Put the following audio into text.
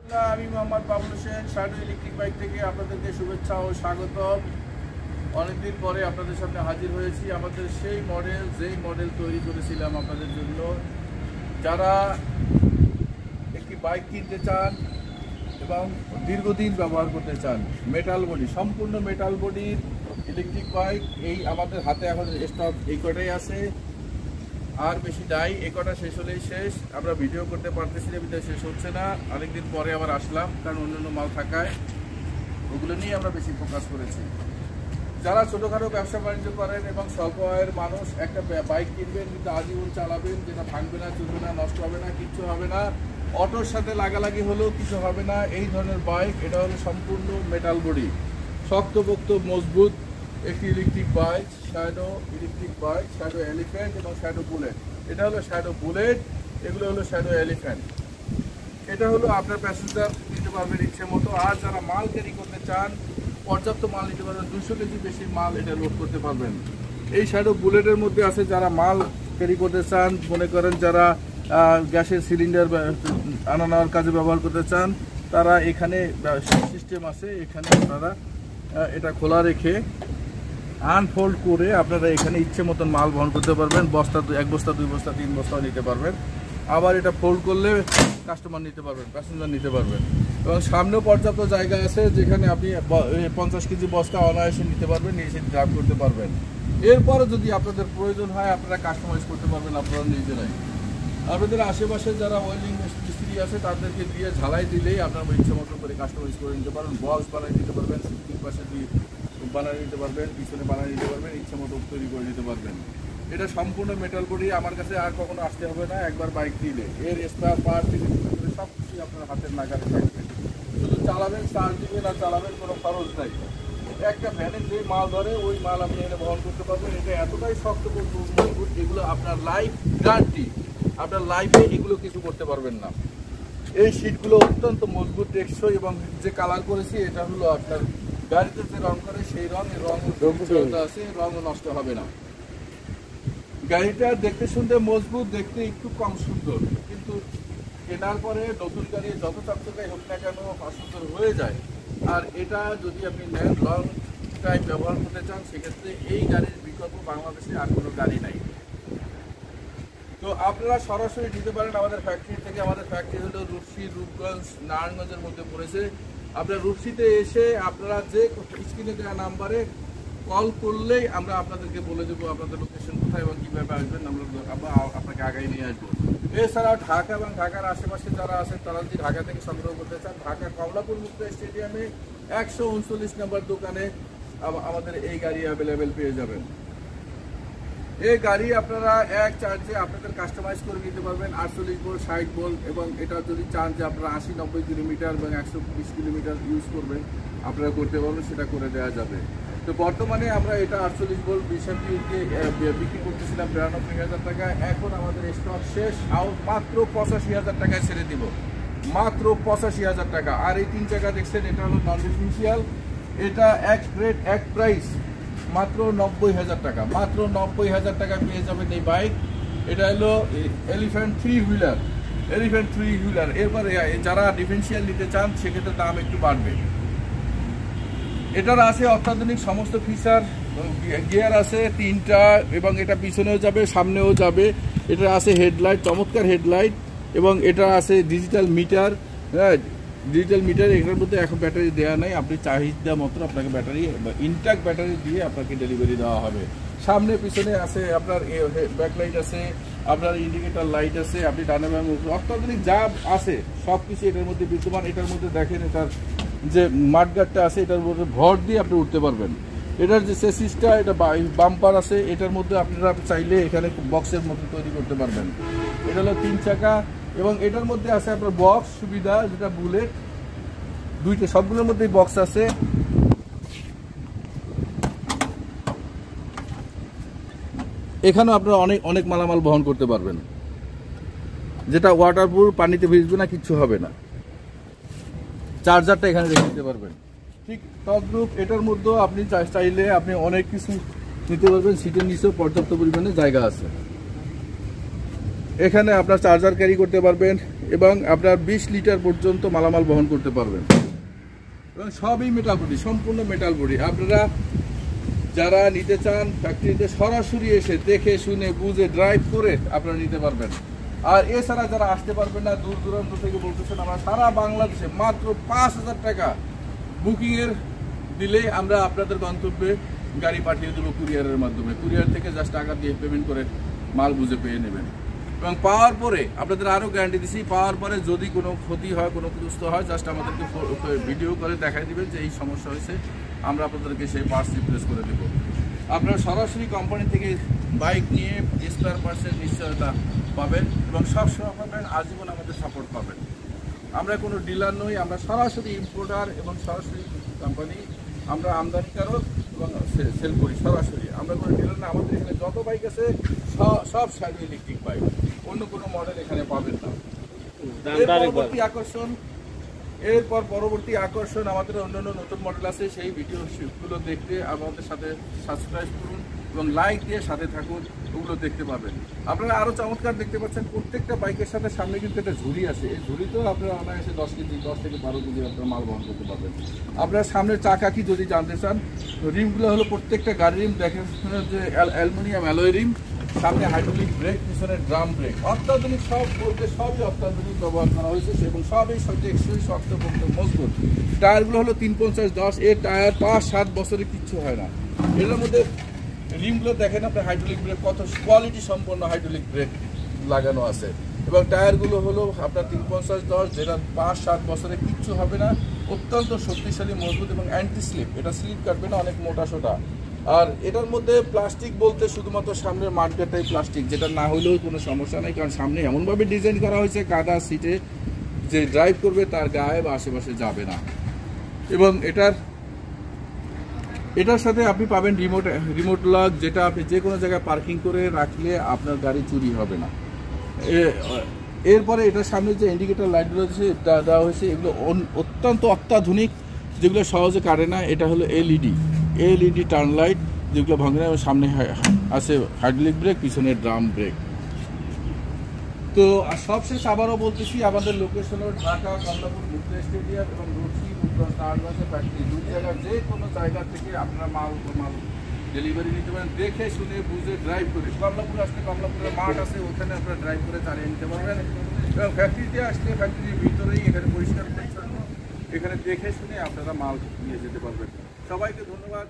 আমি Mohammad Babul Hossain, শাডো electric bike থেকে আপনাদেরকে শুভেচ্ছা ও স্বাগতম। অনেকদিন পরে আপনাদের সামনে হাজির হয়েছি আমাদের সেই মডেল, যেই মডেল তৈরি করেছিলাম আপনাদের জন্য। যারা একটি বাইক কিনতে চান এবং দীর্ঘদিন ব্যবহার করতে চান, মেটাল বডি, সম্পূর্ণ মেটাল বডির ইলেকট্রিক বাইক এই আমাদের হাতে এখন স্টক এই কটাই আছে, আর বেশি নাই। এই কটা শেষ হলেই শেষ। আমরা ভিডিও করতে পারতেছি না, ভিডিও শেষ হচ্ছে না। অনেকদিন পরে আবার আসলাম, কারণ অন্যান্য মাল থাকায় ওগুলো নিয়ে আমরা বেশি ফোকাস করেছি। যারা ছোটোখাটো ব্যবসা বাণিজ্য করেন এবং স্বল্প আয়ের মানুষ, একটা বাইক কিনবেন কিন্তু আজীবন চালাবেন, যেটা ভাঙবে না, চলবে না, নষ্ট হবে না, কিচ্ছু হবে না, অটোর সাথে লাগালাগি হলেও কিছু হবে না, এই ধরনের বাইক। এটা হলো সম্পূর্ণ মেটাল বডি, শক্তপোক্ত মজবুত একটি electric bike, shadow electric bike, shadow elephant এবং শ্যাডো বুলেট। এটা হলো শ্যাডো বুলেট, এগুলো হলো শ্যাডো এলিফ্যান্ট। এটা হলো আপনার প্যাসেঞ্জার নিতে পারবেন ইচ্ছে মতো। আর যারা মাল ক্যারি করতে চান, পর্যাপ্ত মাল নিতে পারবেন, 200 কেজি বেশি মাল এটা লোড করতে পারবেন। এই শ্যাডো বুলেটের মধ্যে আছে যারা মাল ক্যারি করতে চান, মনে করেন যারা গ্যাসের সিলিন্ডার আনা নেওয়ার কাজে ব্যবহার করতে চান, তারা এখানে সিস্টেম আছে, এখানে আপনারা এটা খোলা রেখে আনফোল্ড করে আপনারা এখানে ইচ্ছে মতন মাল বহন করতে পারবেন। বস্তা 1 বস্তা 2 বস্তা 3 বস্তাও নিতে পারবেন। আবার এটা ফোল্ড করলে কাস্টমার নিতে পারবেন, প্যাসেঞ্জার নিতে পারবেন। এবং সামনেও পর্যাপ্ত জায়গা আছে যেখানে আপনি 50 কেজি বস্তা অনায়াসে নিতে পারবেন, নিয়ে এসে ড্রাইভ করতে পারবেন। এরপরে যদি আপনাদের প্রয়োজন হয় আপনারা কাস্টমাইজ করতে পারবেন আপনারা নিজেরাই। আপনাদের আশেপাশে যারা ওয়েল্ডিং মিস্ত্রি আছে তাদেরকে দিয়ে ঝালাই দিলেই আপনারা ইচ্ছে মতো করে কাস্টমাইজ করে নিতে পারবেন। বক্স বানিয়ে নিতে পারবেন, সিটির পাশে দিয়ে বানিয়ে নিতে পারবেন, পিছনে বানিয়ে নিতে পারবেন, ইচ্ছে মতো তৈরি করে নিতে পারবেন। এটা সম্পূর্ণ মেটাল বডি। আমার কাছে আর কখনো আসতে হবে না, একবার বাইক দিলে এর স্পেয়ার পার্ট থেকে সব কিছুই আপনার হাতের নাগালে থাকবে। শুধু চালাবেন, চার্জ দিবেন আর চালাবেন, কোনো খরচ নাই। একটা ভ্যানের যে মাল ধরে ওই মাল আপনি এনে বহন করতে পারবেন। এটা এতটাই শক্ত মজবুত, এগুলো আপনার লাইফ গ্যারান্টি, আপনার লাইফে এগুলো কিছু করতে পারবেন না। এই সিটগুলো অত্যন্ত মজবুত, টেকসই এবং যে কালার করেছি এটা হলো আপনার গাড়িতে যে রং করে সেই রং আছে, রঙও নষ্ট হবে না। গাড়িটা দেখতে সুন্দর, মজবুত, দেখতে একটু কম সুন্দর, কিন্তু কেনার পরে নতুন গাড়ি যত চকচকাই হোক না কেন অসুন্দর হয়ে যায়। আর এটা যদি আপনি নেন, লং টাইম ব্যবহার করতে চান, সেক্ষেত্রে এই গাড়ির বিকল্প বাংলাদেশে আর কোনো গাড়ি নাই। তো আপনারা সরাসরি দিতে পারেন আমাদের ফ্যাক্টরি থেকে। আমাদের ফ্যাক্টরি হলো রূপসী, রূপগঞ্জ, নারায়ণগঞ্জের মধ্যে পড়েছে। আপনার রূপসীতে এসে আপনারা যে স্ক্রিনে দেওয়া নাম্বারে কল করলেই আমরা আপনাদেরকে বলে দেবো আপনাদের লোকেশন কোথায় এবং কীভাবে আসবেন, আমরা আপনাকে আগায় নিয়ে আসবো। এছাড়াও ঢাকা এবং ঢাকার আশেপাশে যারা আছেন তারা যদি ঢাকা থেকে সংগ্রহ করতে চান, ঢাকা কমলাপুর মুক্ত স্টেডিয়ামে 139 নম্বর দোকানে আমাদের এই গাড়ি অ্যাভেলেবেল পেয়ে যাবেন। এই গাড়ি আপনারা এক চার্জে আপনাদের কাস্টমাইজ করে নিতে পারবেন। 48 ভোল্ট, 60 ভোল্ট, এবং এটা যদি চান যে আপনারা 80-90 কিলোমিটার এবং 120 কিলোমিটার ইউজ করবেন, আপনারা করতে পারবেন, সেটা করে দেওয়া যাবে। তো বর্তমানে আমরা এটা 48 ভোল্ট 20 এমপিকে বিক্রি করতেছিলাম 92,000 টাকা। এখন আমাদের স্টক শেষ, মাত্র 85,000 টাকায় ছেড়ে দিব, মাত্র 85,000 টাকা। আর এই 3 টাকা দেখছেন, এটা হলো নন ডিফারেন্সিয়াল, এটা এক রেট এক প্রাইস, মাত্র 90,000 টাকা। মাত্র 90,000 টাকা পেয়ে যাবেন এই বাইক। এটা হলো এলিফ্যান্ট 3 হুইলার, এলিফ্যান্ট 3 হুইলার। এরপরে যারা ডিফারেন্সিয়াল নিতে চান সেক্ষেত্রে দাম একটু বাড়বে। এটার আছে অত্যাধুনিক সমস্ত ফিচার, গিয়ার আছে 3টা, এবং এটা পিছনেও যাবে সামনেও যাবে। এটা আছে হেডলাইট, চমৎকার হেডলাইট, এবং এটা আছে ডিজিটাল মিটার। হ্যাঁ, ডিজিটাল মিটার। এটার মধ্যে এখন ব্যাটারি দেওয়া নাই, আপনি চাহিদা মতো আপনাকে ব্যাটারি ইনট্যাক্ট ব্যাটারি দিয়ে আপনাকে ডেলিভারি দেওয়া হবে। সামনে পিছনে আছে আপনার ব্যাকলাইট আছে, আপনার ইন্ডিকেটার লাইট আছে, আপনি ডানে বামে অত্যাধুনিক যা আছে সব কিছু এটার মধ্যে বিদ্যমান। এটার মধ্যে দেখেন এটার যে মাঠগাটটা আছে, এটার মধ্যে ভর দিয়ে আপনি উঠতে পারবেন। এটার যে সেসিসটা, এটা বাম্পার আছে, এটার মধ্যে আপনারা চাইলে এখানে বক্সের মতো তৈরি করতে পারবেন। এটা হলো 3 চাকা, এবং এটার মধ্যে আছে আপনার বক্স সুবিধা, যেটা বুলেট, দুইটা, সবগুলোর মধ্যেই বক্স আছে। এখানেও আপনারা অনেক মালামাল বহন করতে পারবেন, যেটা ওয়াটারপ্রুফ, পানিতে ভিজবে না, কিচ্ছু হবে না। চার্জারটা এখানে রেখে দিতে পারবেন। ঠিক তদ্রূপ এটার মধ্যেও আপনি চাইলে আপনি অনেক কিছু নিতে পারবেন। সিটের নিচেও পর্যাপ্ত পরিমাণে জায়গা আছে। এখানে আপনার চার্জার ক্যারি করতে পারবেন, এবং আপনার 20 লিটার পর্যন্ত মালামাল বহন করতে পারবেন এবং সবই মেটাল বডি, সম্পূর্ণ মেটাল বডি। আপনারা যারা নিতে চান ফ্যাক্টরিতে সরাসরি এসে দেখে শুনে বুঝে ড্রাইভ করে আপনারা নিতে পারবেন। আর এছাড়া যারা আসতে পারবেন না, দূর দূরান্ত থেকে বলতেছেন, আমরা সারা বাংলাদেশে মাত্র 5,000 টাকা বুকিংয়ের দিলেই আমরা আপনাদের গন্তব্যে গাড়ি পাঠিয়ে দেবো কুরিয়ারের মাধ্যমে। কুরিয়ার থেকে জাস্ট টাকা দিয়ে পেমেন্ট করে মাল বুঝে পেয়ে নেবেন। এবং পাওয়ার পরে আপনাদের আরও গ্যারান্টি দিচ্ছি, পাওয়ার পরে যদি কোনো ক্ষতি হয়, কোনো ক্ষতিগ্রস্ত হয়, জাস্ট আমাদেরকে ভিডিও করে দেখাই দিবেন যে এই সমস্যা হয়েছে, আমরা আপনাদেরকে সেই পার্টস রিপ্লেস করে দেবো। আপনারা সরাসরি কোম্পানি থেকে বাইক নিয়ে স্পেয়ার পার্টসের নিশ্চয়তা পাবেন এবং সবসময় পাবেন, আজীবন আমাদের সাপোর্ট পাবেন। আমরা কোনো ডিলার নই, আমরা সরাসরি ইম্পোর্টার এবং সরাসরি কোম্পানি, আমরা আমদানিকারক এবং সেল করি সরাসরি। আমরা কোনো ডিলার না। আমাদের এখানে যত বাইক আছে সব শ্যাডো ইলেকট্রিক বাইক, অন্য কোনো মডেল এখানে পাবেন না। পরবর্তী আকর্ষণ আমাদের অন্যান্য নতুন মডেল আছে, সেই ভিডিওগুলো দেখতে আমাদের সাথে সাবস্ক্রাইব করুন এবং লাইক দিয়ে সাথে থাকুন, ওগুলো দেখতে পাবেন। আপনারা আরও চমৎকার দেখতে পাচ্ছেন, প্রত্যেকটা বাইকের সাথে সামনে কিন্তু একটা ঝুড়ি আছে। এই ঝুড়িতেও আপনারা অনায়াসে 10 থেকে 12 কেজি আপনারা মাল বহন করতে পারবেন। আপনারা সামনের চাকা কি যদি জানতে চান, তো রিমগুলো হলো প্রত্যেকটা গাড়ির রিম দেখেন যে অ্যালুমিনিয়াম অ্যালয় রিম, সামনে হাইড্রোলিক ব্রেক, পিছনে ড্রাম ব্রেক, অত্যাধুনিক সব বলতে সবই অত্যাধুনিক ব্যবহার করা হয়েছে এবং সবই টেকসই, শক্তপোক্ত, মজবুত। টায়ারগুলো হলো 350-10, এর টায়ার 5-7 বছরে কিচ্ছু হয় না। এর মধ্যে রিমগুলো দেখেন আপনার হাইড্রোলিক ব্রেক, কত কোয়ালিটি সম্পন্ন হাইড্রোলিক ব্রেক লাগানো আছে। এবং টায়ারগুলো হলো আপনার 350-10, যেটা 5-7 বছরে কিচ্ছু হবে না, অত্যন্ত শক্তিশালী, মজবুত এবং অ্যান্টি স্লিপ। এটা স্লিপ কাটবে না, অনেক মোটা সোটা। আর এটার মধ্যে প্লাস্টিক বলতে শুধুমাত্র সামনের মাঠটাই প্লাস্টিক, যেটা না হলেও কোনো সমস্যা নেই, কারণ সামনে এমনভাবে ডিজাইন করা হয়েছে কাদা সিটে যে ড্রাইভ করবে তার গায়ে বা আশেপাশে যাবে না। এবং এটার সাথে আপনি পাবেন রিমোট লক, যেটা আপনি যে কোনো জায়গায় পার্কিং করে রাখলে আপনার গাড়ি চুরি হবে না। এরপরে এটার সামনে যে ইন্ডিকেটর লাইটগুলো দেওয়া হয়েছে, এগুলো অত্যন্ত অত্যাধুনিক, যেগুলো সহজে কাটে না। এটা হলো এলইডি টার্ন লাইট, যেগুলো ভাঙে না। সামনে আছে হাইড্রোলিক ব্রেক, পিছনে ড্রাম ব্রেক। তো সবশেষ আবারও বলতেছি, আমাদের লোকেশন হল ঢাকা কমলাপুর মুক্তা স্টেডিয়াম এবং রশি তারবাসের ফ্যাক্টরি, দুই জায়গার যে কোনো জায়গা থেকে আপনারা মাল ডেলিভারি নিতে পারেন, দেখে শুনে বুঝে ড্রাইভ করে। কমলাপুর আসলে কমলাপুরের মাঠ আছে, ওখানে আপনারা ড্রাইভ করে চালিয়ে নিতে পারবেন। এবং ফ্যাক্টরিতে আসলে ফ্যাক্টরির ভিতরেই এখানে পরিষ্কার পরিচ্ছন্ন, এখানে দেখে শুনে আপনারা মাল নিয়ে যেতে পারবেন। সবাইকে ধন্যবাদ।